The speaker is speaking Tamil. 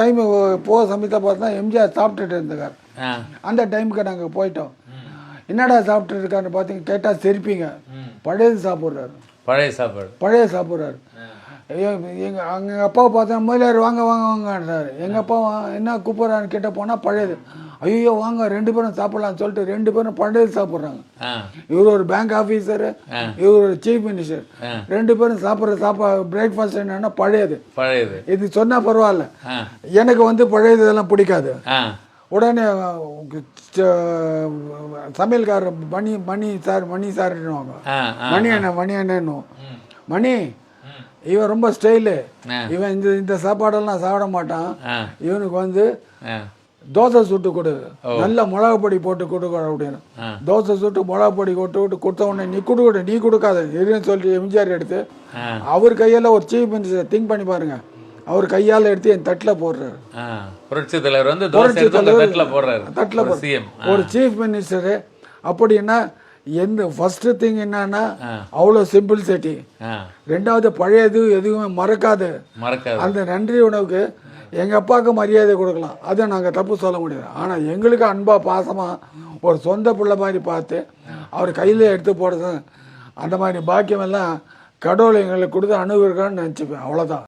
டைம் போக சமயத்தை பார்த்தா எம்ஜிஆர் சாப்பிட்டுட்டு இருந்திருக்காரு. அந்த டைமுக்கு நாங்கள் போயிட்டோம். என்னடா சாப்பிட்டு இருக்காருன்னு பார்த்தீங்க கேட்டால் சிரிப்பீங்க. பழையது சாப்பிட்றாரு. பழைய சாப்பிட்றாரு. எங்கள் அப்பாவை பார்த்தா முதலியார் வாங்க வாங்க வாங்கன்றாரு. எங்கள் அப்பா என்ன கூப்பிட்றான்னு கேட்ட போனால் பழையது. ஐயோ வாங்க 2 பேரும் சாப்பிட்லான்னு சொல்லிட்டு 2 பேரும் பழையது சாப்பிட்றாங்க. இவர் ஒரு பேங்க் ஆஃபீஸரு, இவர் ஒரு சீஃப் மினிஸ்டர். 2 பேரும் சாப்பிட்ற பிரேக்ஃபாஸ்ட் என்னன்னா பழையது. இது சொன்னால் பரவாயில்ல, எனக்கு வந்து பழையது இதெல்லாம் பிடிக்காது. உடனே சமையல்காரர் மணி சார்னுவாங்க. மணி அண்ணனும் மணி இவன் ரொம்ப ஸ்டைலு, இவன் இந்த சாப்பாடெல்லாம் சாப்பிட மாட்டான், இவனுக்கு வந்து தோசை சுட்டு கொடு, நல்ல மிளகா பொடி போட்டு கொடுக்க அப்படின்னு. தோசை சுட்டு மிளகா பொடி கொடுத்த உடனே நீ கொடுக்காத எதுன்னு சொல்லிட்டு எம்ஜிஆர் எடுத்து அவர் கையால் ஒரு சீஃப் மினிஸ்டர் திங்க் பண்ணி பாருங்க, அவர் கையால் எடுத்து என் தட்டில் போடுறாரு. தட்டில் ஒரு சீஃப் மினிஸ்டரு. அப்படின்னா என்ன ஃபர்ஸ்ட் திங் என்னன்னா அவ்வளோ சிம்பிள்சிட்டி. 2வது பழையது எதுவுமே மறக்காது. அந்த நன்றி உணவுக்கு எங்கள் அப்பாவுக்கு மரியாதை கொடுக்கலாம், அதை நாங்கள் தப்பு சொல்ல முடியாது. ஆனால் எங்களுக்கு அன்பா பாசமாக ஒரு சொந்த பிள்ளை மாதிரி பார்த்து அவர் கையில் எடுத்து போடுறது, அந்த மாதிரி பாக்கியம் எல்லாம் கடவுள் எங்களுக்கு கொடுத்து அனுபவிக்கணும்னு நினச்சிப்பேன். அவ்வளோதான்.